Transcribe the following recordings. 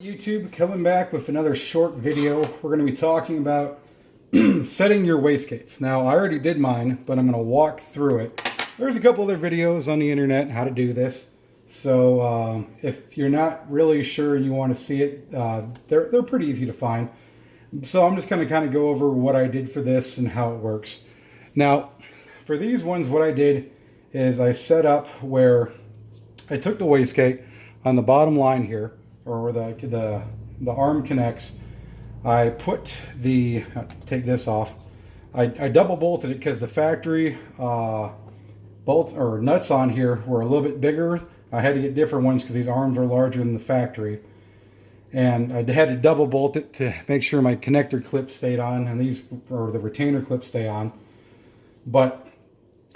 YouTube, coming back with another short video. We're going to be talking about setting your wastegates. Now, I already did mine, but I'm going to walk through it. There's a couple other videos on the internet how to do this. So if you're not really sure and you want to see it, they're pretty easy to find. So I'm just going to kind of go over what I did for this and how it works. Now, for these ones, what I did is I set up where I took the wastegate on the bottom line here, or where the arm connects. I put the, take this off, I double bolted it because the factory bolts or nuts on here were a little bit bigger. I had to get different ones because these arms are larger than the factory. And I had to double bolt it to make sure my connector clips stayed on and these, or the retainer clips stay on. But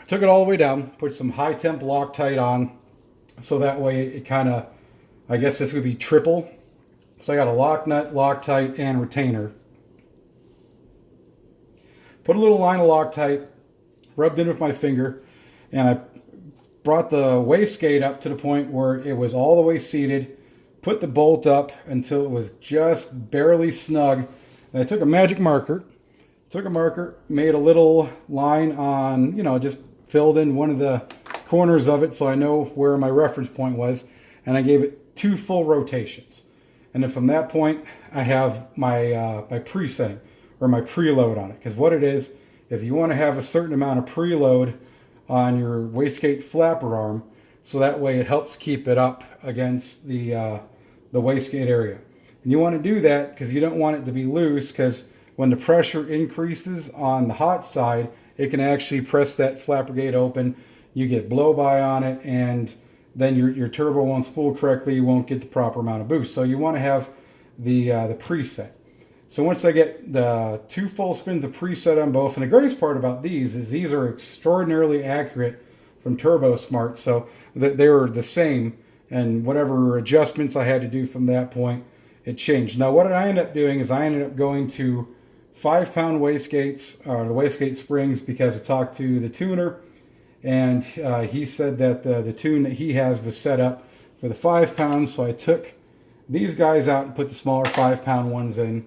I took it all the way down, put some high temp Loctite on, so that way it kind of, I guess this would be triple. So I got a lock nut, Loctite, and retainer. Put a little line of Loctite, rubbed in with my finger, and I brought the wastegate up to the point where it was all the way seated, put the bolt up until it was just barely snug. And I took a magic marker, made a little line on, just filled in one of the corners of it so I know where my reference point was, and I gave it 2 full rotations. And then from that point, I have my my presetting or my preload on it. Because what it is you want to have a certain amount of preload on your wastegate flapper arm, so that way it helps keep it up against the wastegate area. And you want to do that because you don't want it to be loose, because when the pressure increases on the hot side, it can actually press that flapper gate open. You get blow by on it, and then your turbo won't spool correctly. You won't get the proper amount of boost. So you want to have the preset. So once I get the 2 full spins of preset on both, and the greatest part about these is these are extraordinarily accurate from Turbo Smart, so they were the same, and whatever adjustments I had to do from that point, it changed. Now what I ended up doing is I ended up going to 5-pound wastegates, or the wastegate springs, because I talked to the tuner, and he said that the tune that he has was set up for the 5 pounds. So I took these guys out and put the smaller 5-pound ones in,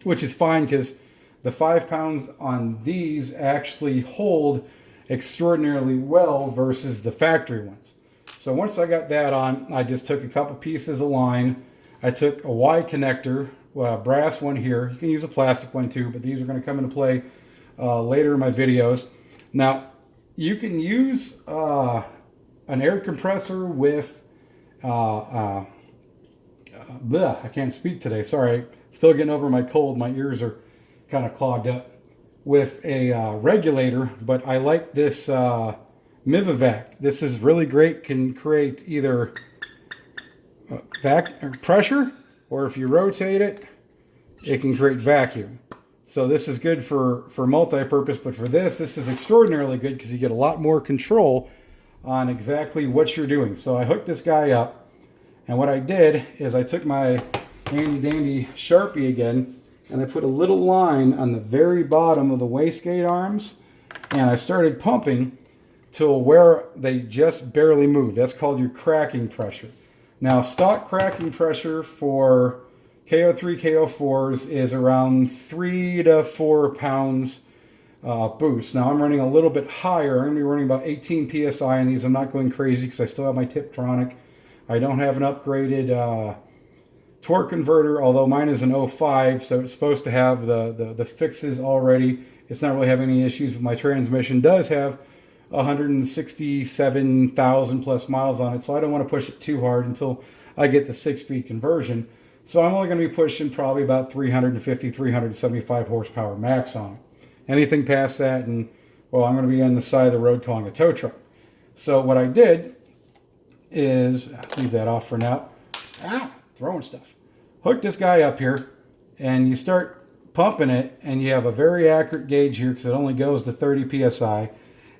which is fine because the 5 pounds on these actually hold extraordinarily well versus the factory ones. So once I got that on, I just took a couple pieces of line. I took a Y connector, brass one here. You can use a plastic one too, but these are going to come into play later in my videos. Now, you can use an air compressor with, I can't speak today, sorry, still getting over my cold, my ears are kind of clogged up, with a regulator, but I like this Mivivac. This is really great, can create either pressure, or if you rotate it, it can create vacuum. So this is good for multi-purpose, but for this is extraordinarily good because you get a lot more control on exactly what you're doing. So I hooked this guy up, and what I did is I took my handy-dandy Sharpie again, and I put a little line on the very bottom of the wastegate arms, and I started pumping till where they just barely move. That's called your cracking pressure. Now, stock cracking pressure for K03, K04s is around 3 to 4 pounds boost. Now I'm running a little bit higher. I'm going to be running about 18 PSI on these. I'm not going crazy because I still have my Tiptronic. I don't have an upgraded torque converter, although mine is an 05, so it's supposed to have the fixes already. It's not really having any issues, but my transmission does have 167,000 plus miles on it, so I don't want to push it too hard until I get the 6-speed conversion. So I'm only going to be pushing probably about 350, 375 horsepower max on it. Anything past that, and well, I'm going to be on the side of the road calling a tow truck. So what I did is, leave that off for now. Throwing stuff. Hook this guy up here, and you start pumping it, and you have a very accurate gauge here because it only goes to 30 PSI.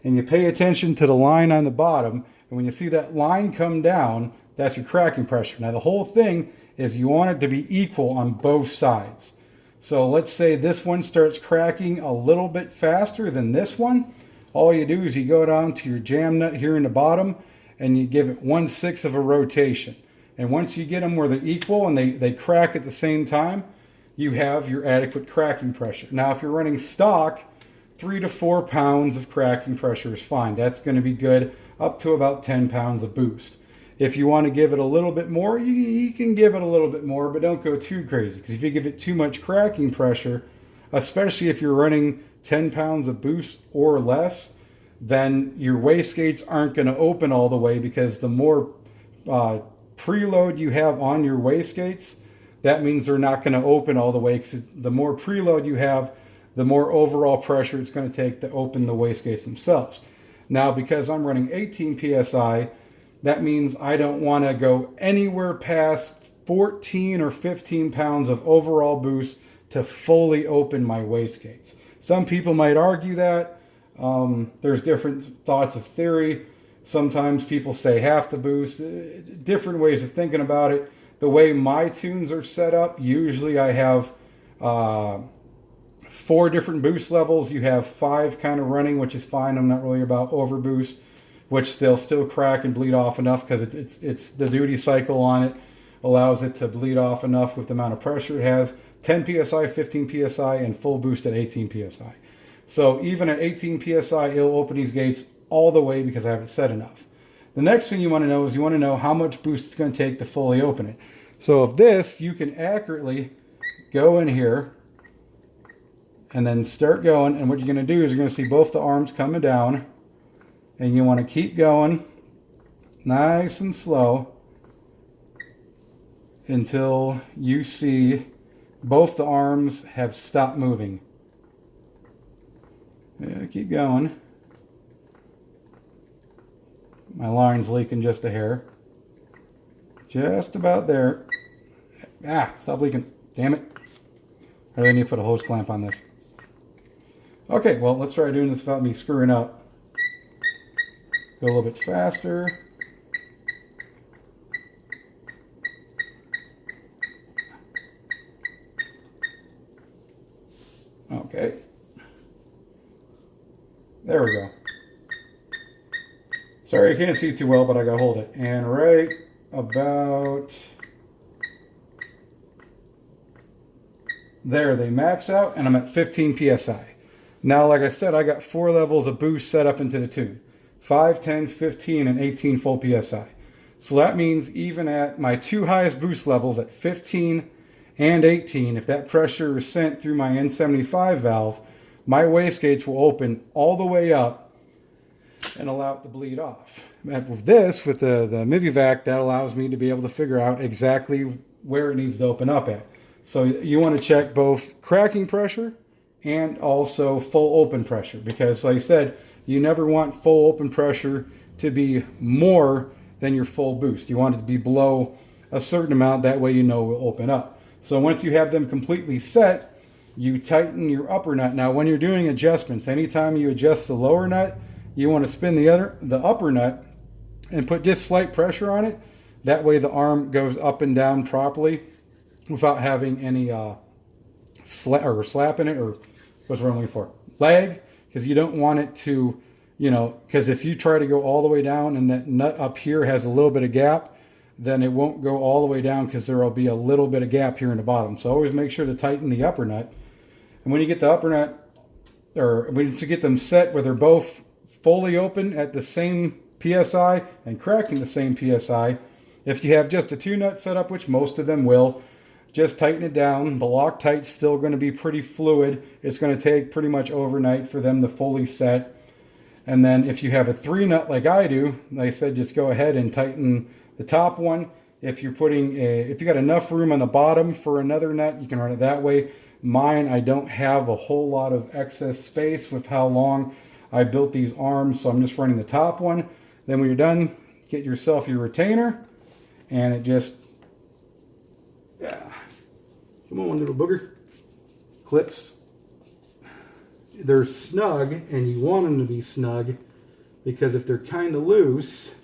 And you pay attention to the line on the bottom, and when you see that line come down, that's your cracking pressure. Now the whole thing is you want it to be equal on both sides. So let's say this one starts cracking a little bit faster than this one. All you do is you go down to your jam nut here in the bottom, and you give it 1/6 of a rotation. And once you get them where they're equal and they crack at the same time, you have your adequate cracking pressure. Now, if you're running stock, 3 to 4 pounds of cracking pressure is fine. That's going to be good up to about 10 pounds of boost. If you want to give it a little bit more, you can give it a little bit more, but don't go too crazy. Because if you give it too much cracking pressure, especially if you're running 10 pounds of boost or less, then your wastegates aren't going to open all the way, because the more preload you have on your wastegates, that means they're not going to open all the way. Because the more preload you have, the more overall pressure it's going to take to open the wastegates themselves. Now, because I'm running 18 psi, that means I don't want to go anywhere past 14 or 15 pounds of overall boost to fully open my wastegates. Some people might argue that. There's different thoughts of theory. Sometimes people say half the boost. Different ways of thinking about it. The way my tunes are set up, usually I have 4 different boost levels. You have 5 kind of running, which is fine. I'm not really about overboost, which they'll still crack and bleed off enough, because it's the duty cycle on it allows it to bleed off enough with the amount of pressure it has. 10 psi, 15 psi, and full boost at 18 psi. So even at 18 psi, it'll open these gates all the way because I have it set enough. The next thing you want to know is you want to know how much boost it's going to take to fully open it. So if this, you can accurately go in here and then start going. And what you're going to do is you're going to see both the arms coming down. And you want to keep going nice and slow until you see both the arms have stopped moving. Yeah, keep going. My line's leaking just a hair. Just about there. Ah, stop leaking. Damn it. I really need to put a hose clamp on this. Okay, well, let's try doing this without me screwing up. Go a little bit faster. Okay. There we go. Sorry, I can't see too well, but I gotta hold it. And right about there, they max out, and I'm at 15 psi. Now, like I said, I got 4 levels of boost set up into the tune. 5, 10, 15, and 18 full psi. So that means even at my 2 highest boost levels at 15 and 18, if that pressure is sent through my N75 valve, my wastegates will open all the way up and allow it to bleed off. And with this, with the Mivivac, that allows me to be able to figure out exactly where it needs to open up at. So you want to check both cracking pressure and also full open pressure, because like I said, you never want full open pressure to be more than your full boost. You want it to be below a certain amount, that way you know it will open up. So once you have them completely set, you tighten your upper nut. Now when you're doing adjustments, anytime you adjust the lower nut, you want to spin the upper nut and put just slight pressure on it. That way the arm goes up and down properly without having any slapping it, or what's wrong for lag, because you don't want it to, because if you try to go all the way down and that nut up here has a little bit of gap, then it won't go all the way down, because there will be a little bit of gap here in the bottom. So always make sure to tighten the upper nut. And when you get the upper nut, or when you get them set where they're both fully open at the same PSI and cracking the same PSI, if you have just a 2 nut setup, which most of them will, just tighten it down. The Loctite's still going to be pretty fluid. It's going to take pretty much overnight for them to fully set. And then if you have a 3 nut like I do, like I said, just go ahead and tighten the top one. If you're if you got enough room on the bottom for another nut, you can run it that way. Mine, I don't have a whole lot of excess space with how long I built these arms, so I'm just running the top one. Then when you're done, get yourself your retainer, and it just, yeah. Come on, little booger. Clips. They're snug, and you want them to be snug, because if they're kind of loose,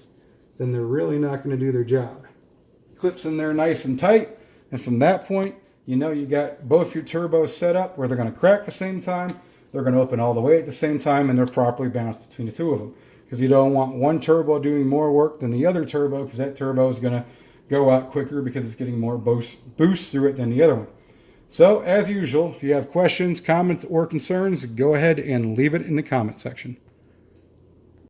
then they're really not going to do their job. Clips in there nice and tight, and from that point, you got both your turbos set up where they're going to crack at the same time, they're going to open all the way at the same time, and they're properly balanced between the 2 of them. Because you don't want one turbo doing more work than the other turbo, because that turbo is going to go out quicker because it's getting more boost through it than the other one. So, as usual, if you have questions, comments, or concerns, go ahead and leave it in the comment section.